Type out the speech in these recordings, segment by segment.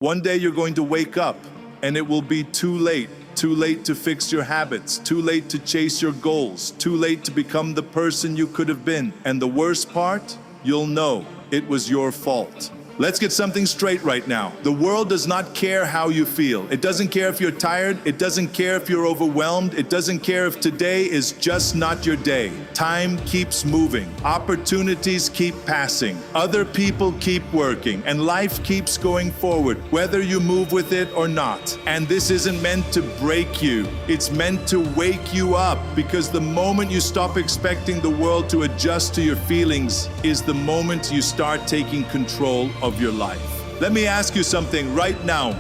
One day you're going to wake up and it will be too late. Too late to fix your habits, too late to chase your goals, too late to become the person you could have been. And the worst part, you'll know it was your fault. Let's get something straight right now. The world does not care how you feel. It doesn't care if you're tired. It doesn't care if you're overwhelmed. It doesn't care if today is just not your day. Time keeps moving. Opportunities keep passing. Other people keep working. And life keeps going forward, whether you move with it or not. And this isn't meant to break you. It's meant to wake you up, because the moment you stop expecting the world to adjust to your feelings is the moment you start taking control of your life. Let me ask you something right now.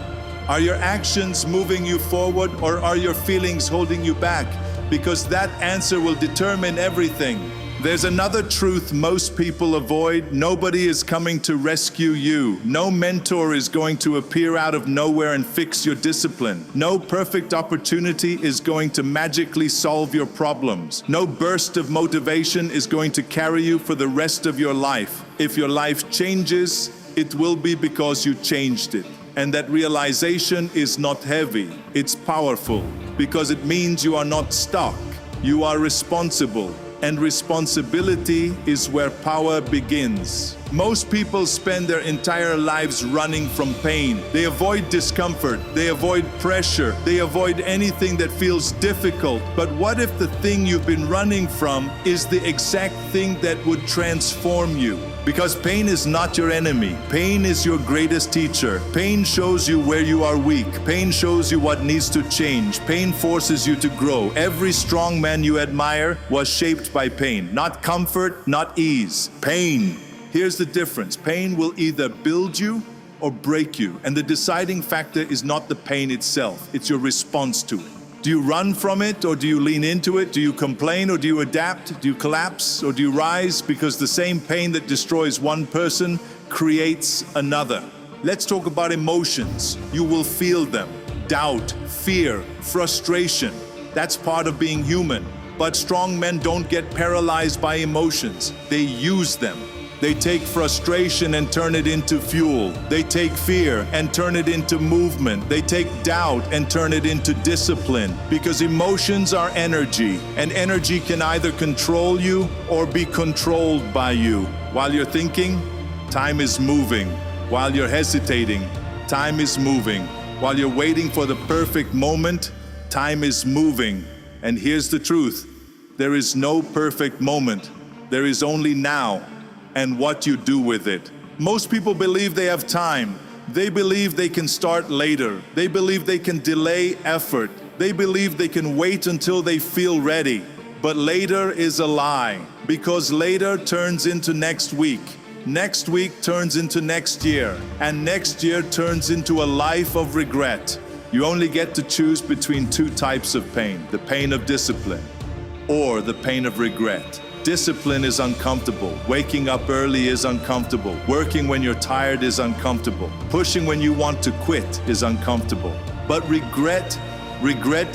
Are your actions moving you forward, or are your feelings holding you back? Because that answer will determine everything. There's another truth most people avoid. Nobody is coming to rescue you. No mentor is going to appear out of nowhere and fix your discipline. No perfect opportunity is going to magically solve your problems. No burst of motivation is going to carry you for the rest of your life. If your life changes, it will be because you changed it. And that realization is not heavy, it's powerful, because it means you are not stuck, you are responsible. And responsibility is where power begins. Most people spend their entire lives running from pain. They avoid discomfort, they avoid pressure, they avoid anything that feels difficult. But what if the thing you've been running from is the exact thing that would transform you? Because pain is not your enemy. Pain is your greatest teacher. Pain shows you where you are weak. Pain shows you what needs to change. Pain forces you to grow. Every strong man you admire was shaped by pain. Not comfort, not ease. Pain. Here's the difference. Pain will either build you or break you. And the deciding factor is not the pain itself. It's your response to it. Do you run from it, or do you lean into it? Do you complain, or do you adapt? Do you collapse, or do you rise? Because the same pain that destroys one person creates another. Let's talk about emotions. You will feel them. Doubt, fear, frustration. That's part of being human. But strong men don't get paralyzed by emotions. They use them. They take frustration and turn it into fuel. They take fear and turn it into movement. They take doubt and turn it into discipline. Because emotions are energy, and energy can either control you or be controlled by you. While you're thinking, time is moving. While you're hesitating, time is moving. While you're waiting for the perfect moment, time is moving. And here's the truth. There is no perfect moment. There is only now, and what you do with it. Most people believe they have time. They believe they can start later. They believe they can delay effort. They believe they can wait until they feel ready. But later is a lie, because later turns into next week. Next week turns into next year, and next year turns into a life of regret. You only get to choose between two types of pain: the pain of discipline or the pain of regret. Discipline is uncomfortable. Waking up early is uncomfortable. Working when you're tired is uncomfortable. Pushing when you want to quit is uncomfortable. But regret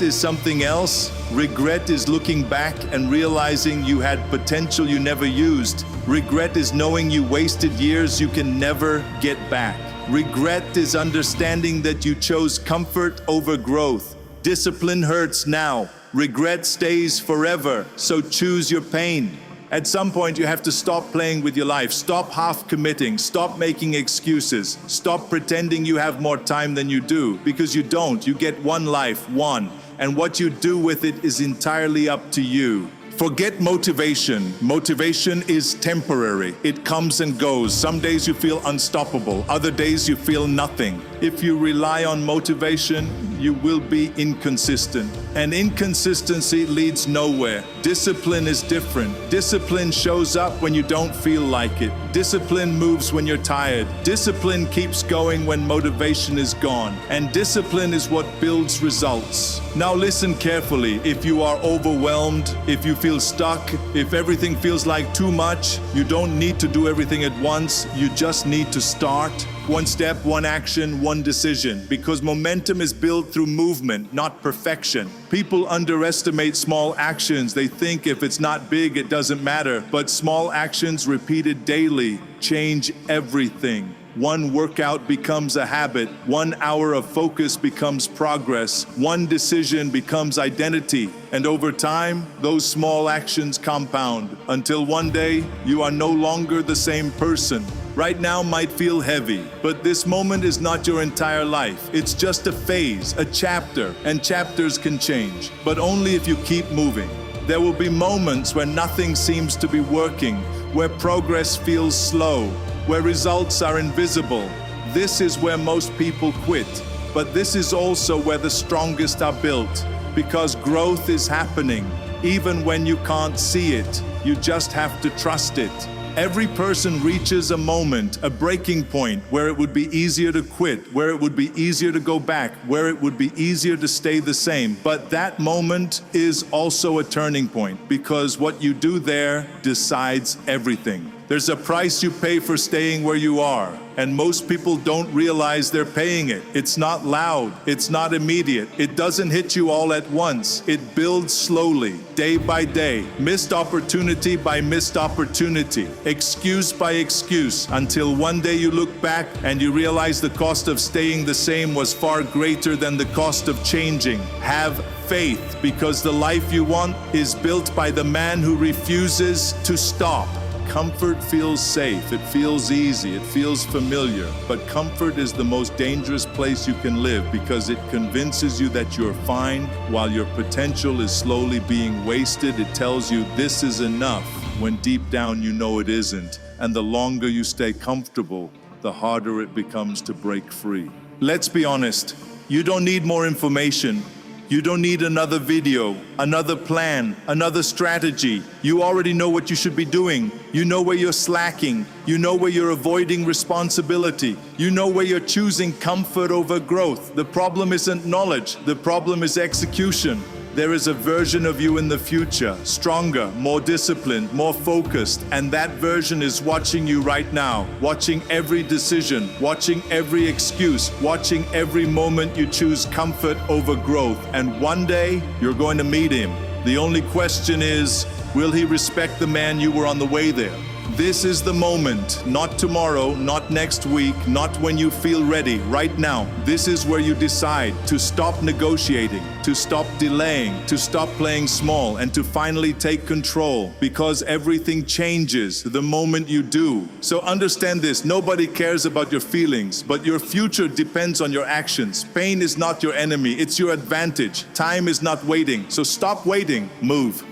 is something else. Regret is looking back and realizing you had potential you never used. Regret is knowing you wasted years you can never get back. Regret is understanding that you chose comfort over growth. Discipline hurts now. Regret stays forever, so choose your pain. At some point, you have to stop playing with your life. Stop half committing. Stop making excuses. Stop pretending you have more time than you do, because you don't. You get one life, one. And what you do with it is entirely up to you. Forget motivation. Motivation is temporary. It comes and goes. Some days you feel unstoppable. Other days you feel nothing. If you rely on motivation, you will be inconsistent. And inconsistency leads nowhere. Discipline is different. Discipline shows up when you don't feel like it. Discipline moves when you're tired. Discipline keeps going when motivation is gone. And discipline is what builds results. Now listen carefully. If you are overwhelmed, if you feel stuck, if everything feels like too much, you don't need to do everything at once. You just need to start. One step, one action, one decision. Because momentum is built through movement, not perfection. People underestimate small actions. They think if it's not big, it doesn't matter. But small actions repeated daily change everything. One workout becomes a habit. 1 hour of focus becomes progress. One decision becomes identity. And over time, those small actions compound until one day you are no longer the same person. Right now might feel heavy, but this moment is not your entire life. It's just a phase, a chapter, and chapters can change, but only if you keep moving. There will be moments where nothing seems to be working, where progress feels slow, where results are invisible. This is where most people quit, but this is also where the strongest are built, because growth is happening, even when you can't see it. You just have to trust it. Every person reaches a moment, a breaking point, where it would be easier to quit, where it would be easier to go back, where it would be easier to stay the same. But that moment is also a turning point, because what you do there decides everything. There's a price you pay for staying where you are, and most people don't realize they're paying it. It's not loud, it's not immediate, it doesn't hit you all at once. It builds slowly, day by day, missed opportunity by missed opportunity, excuse by excuse, until one day you look back and you realize the cost of staying the same was far greater than the cost of changing. Have faith, because the life you want is built by the man who refuses to stop. Comfort feels safe, it feels easy, it feels familiar, but comfort is the most dangerous place you can live, because it convinces you that you're fine while your potential is slowly being wasted. It tells you this is enough when deep down you know it isn't, and the longer you stay comfortable, the harder it becomes to break free. Let's be honest, you don't need more information. You don't need another video, another plan, another strategy. You already know what you should be doing. You know where you're slacking. You know where you're avoiding responsibility. You know where you're choosing comfort over growth. The problem isn't knowledge. The problem is execution. There is a version of you in the future, stronger, more disciplined, more focused, and that version is watching you right now, watching every decision, watching every excuse, watching every moment you choose comfort over growth. And one day, you're going to meet him. The only question is, will he respect the man you were on the way there? This is the moment, not tomorrow, not next week, not when you feel ready, right now. This is where you decide to stop negotiating, to stop delaying, to stop playing small, and to finally take control, because everything changes the moment you do. So understand this, nobody cares about your feelings, but your future depends on your actions. Pain is not your enemy, it's your advantage. Time is not waiting, so stop waiting. Move,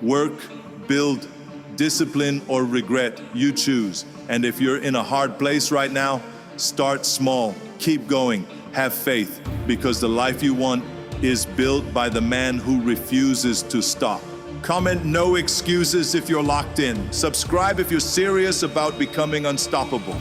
work, build, discipline or regret, you choose. And if you're in a hard place right now, start small, keep going, have faith, because the life you want is built by the man who refuses to stop. Comment no excuses if you're locked in. Subscribe if you're serious about becoming unstoppable.